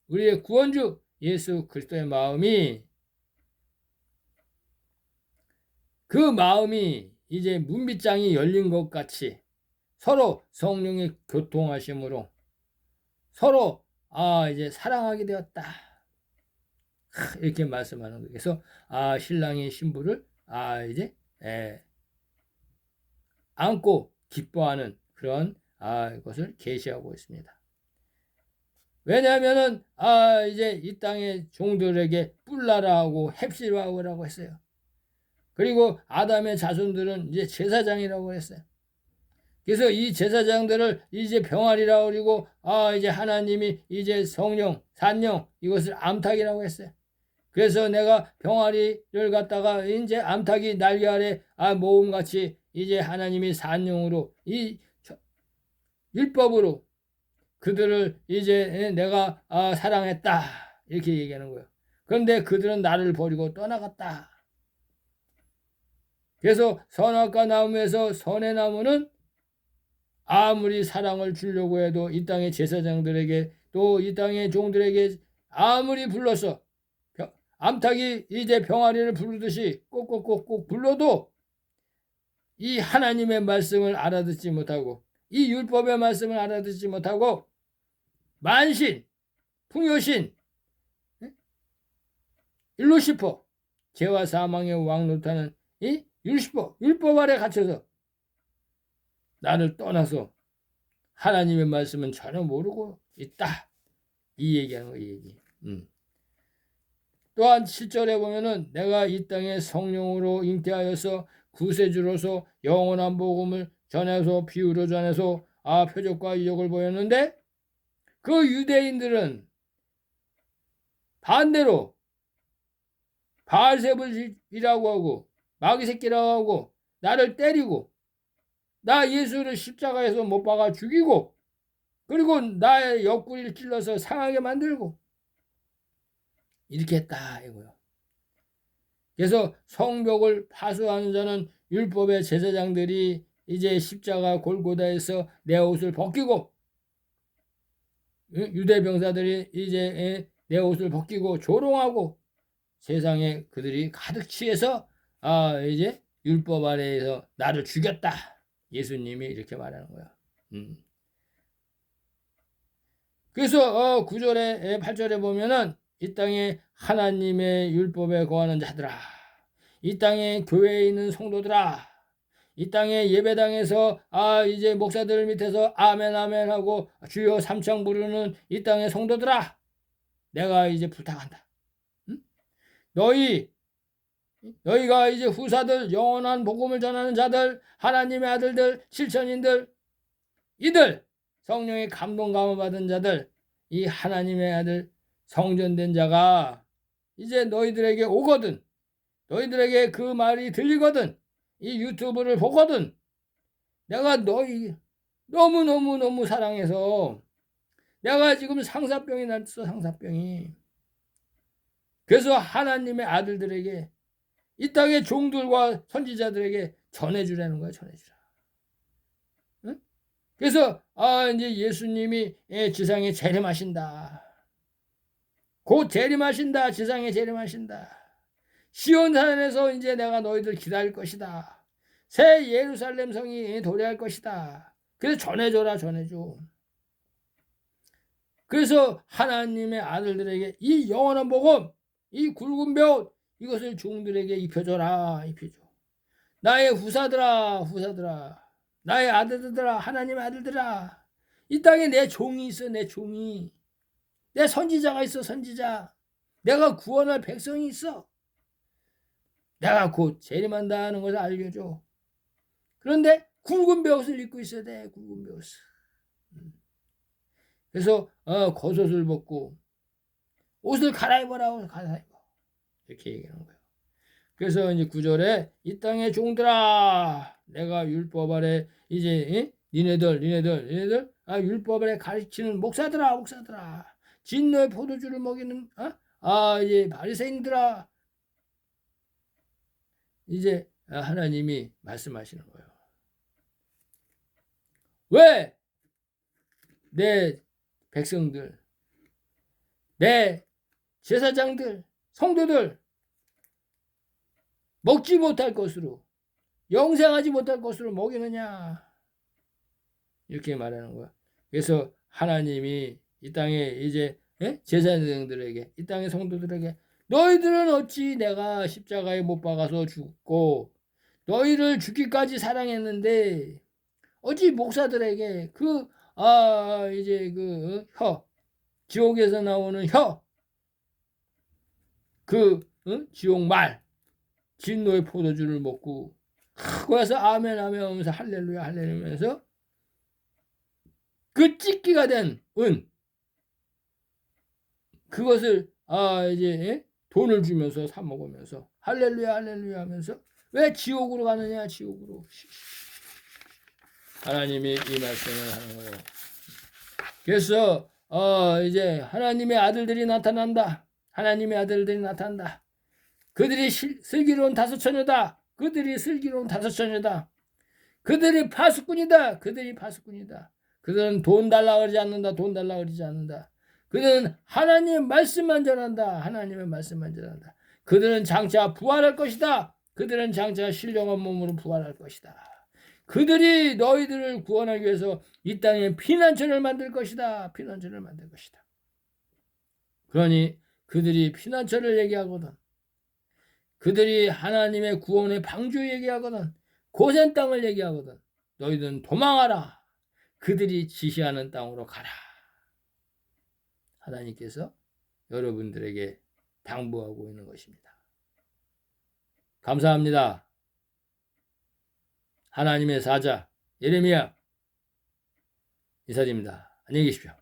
우리의 구원주 예수 그리스도의 마음이 그 마음이 이제 문빗장이 열린 것 같이 서로 성령의 교통하심으로 서로 이제 사랑하게 되었다. 이렇게 말씀하는 거예요. 그래서 신랑이 신부를 이제 안고 기뻐하는 그런 것을 계시하고 있습니다. 왜냐하면은 이제 이 땅의 종들에게 뿔나라 하고 헵시라고 했어요. 그리고 아담의 자손들은 이제 제사장이라고 했어요. 그래서 이 제사장들을 이제 병아리라고 그리고 이제 하나님이 이제 성령, 산령 이것을 암탉이라고 했어요. 그래서 내가 병아리를 갖다가 이제 암탉이 날개 아래 모음같이 이제 하나님이 산령으로 이 율법으로 그들을 이제 내가 사랑했다 이렇게 얘기하는 거예요. 그런데 그들은 나를 버리고 떠나갔다. 그래서 선악과 나무에서 선의 나무는 아무리 사랑을 주려고 해도 이 땅의 제사장들에게 또 이 땅의 종들에게 아무리 불러서 암탉이 이제 병아리를 부르듯이 꼭꼭꼭꼭 불러도 이 하나님의 말씀을 알아듣지 못하고 이 율법의 말씀을 알아듣지 못하고 만신, 풍요신, 루시퍼, 죄와 사망의 왕 노릇하는 이 루시퍼, 율법 아래 갇혀서 나를 떠나서 하나님의 말씀은 전혀 모르고 있다. 이 얘기하는 거야, 이 얘기. 또한 7절에 보면은 내가 이 땅에 성령으로 잉태하여서 구세주로서 영원한 복음을 전해서 비유로 전해서 표적과 이적을 보였는데 그 유대인들은 반대로 바알세불이라고 하고 마귀 새끼라고 하고 나를 때리고 나 예수를 십자가에서 못 박아 죽이고 그리고 나의 옆구리를 찔러서 상하게 만들고 이렇게 했다 이거요. 그래서 성벽을 파수하는 자는 율법의 제사장들이 이제 십자가 골고다에서 내 옷을 벗기고 유대 병사들이 이제 내 옷을 벗기고 조롱하고 세상에 그들이 가득 취해서 이제 율법 아래에서 나를 죽였다. 예수님이 이렇게 말하는 거야. 그래서 9절에 8절에 보면은 이 땅에 하나님의 율법에 거하는 자들아, 이 땅에 교회에 있는 성도들아, 이 땅에 예배당에서 이제 목사들 밑에서 아멘 아멘 하고 주여 삼창 부르는 이 땅의 성도들아, 내가 이제 부탁한다. 너희가 이제 후사들, 영원한 복음을 전하는 자들, 하나님의 아들들, 실천인들, 이들 성령의 감동 감화 받은 자들, 이 하나님의 아들 성전된 자가 이제 너희들에게 오거든, 너희들에게 그 말이 들리거든, 이 유튜브를 보거든, 내가 너희 너무너무 사랑해서 내가 지금 상사병이 났어, 상사병이. 그래서 하나님의 아들들에게 이 땅의 종들과 선지자들에게 전해주라는 거야, 전해주라. 응? 그래서 이제 예수님이 지상에 재림하신다. 곧 재림하신다. 지상에 재림하신다. 시온산에서 이제 내가 너희들 기다릴 것이다. 새 예루살렘 성이 도래할 것이다. 그래서 전해줘라, 전해줘. 그래서 하나님의 아들들에게 이 영원한 복음, 이 굵은 뼈 이것을 종들에게 입혀줘라, 입혀줘. 나의 후사들아, 나의 아들들아, 하나님의 아들들아, 이 땅에 내 종이 있어, 내 종이. 내 선지자가 있어, 선지자. 내가 구원할 백성이 있어. 내가 곧 재림한다는 것을 알려줘. 그런데 굵은 벼옷을 입고 있어야 돼, 굵은 벼옷을. 그래서 겉옷을 벗고 옷을 갈아입어라, 갈아입어. 이렇게 얘기하는 거예요. 그래서 이제 9절에 이 땅의 종들아, 내가 율법 아래 이제 니네들 율법 아래 가르치는 목사들아, 진노의 포도주를 먹이는 이제 바리새인들아, 이제 하나님이 말씀하시는 거예요. 왜 내 백성들, 내 제사장들, 성도들 먹지 못할 것으로, 영생하지 못할 것으로 먹이느냐, 이렇게 말하는 거야. 그래서 하나님이 이 땅에 이제 제사장들에게, 이 땅의 성도들에게 너희들은 어찌 내가 십자가에 못 박아서 죽고 너희를 죽기까지 사랑했는데 어찌 목사들에게 이제 지옥에서 나오는 지옥 말 진노의 포도주를 먹고 거기서 아멘 아멘 하면서 할렐루야 하면서 그 찢기가 된 은 그것을 이제 돈을 주면서 사 먹으면서 할렐루야 하면서 왜 지옥으로 가느냐, 지옥으로. 하나님이 이 말씀을 하는 거예요. 그래서 이제 하나님의 아들들이 나타난다. 하나님의 아들들이 나타난다. 그들이 슬기로운 다섯 처녀다. 그들이 슬기로운 다섯 처녀다. 그들이 파수꾼이다. 그들이 파수꾼이다. 그들은 돈 달라 그러지 않는다. 돈 달라 그러지 않는다. 그들은 하나님의 말씀만 전한다. 하나님의 말씀만 전한다. 그들은 장차 부활할 것이다. 그들은 장차 신령한 몸으로 부활할 것이다. 그들이 너희들을 구원하기 위해서 이 땅에 피난처를 만들 것이다. 피난처를 만들 것이다. 그러니 그들이 피난처를 얘기하거든. 그들이 하나님의 구원의 방주 얘기하거든. 고센 땅을 얘기하거든. 너희들은 도망하라. 그들이 지시하는 땅으로 가라. 하나님께서 여러분들에게 당부하고 있는 것입니다. 감사합니다. 하나님의 사자 예레미야 이사입니다. 안녕히 계십시오.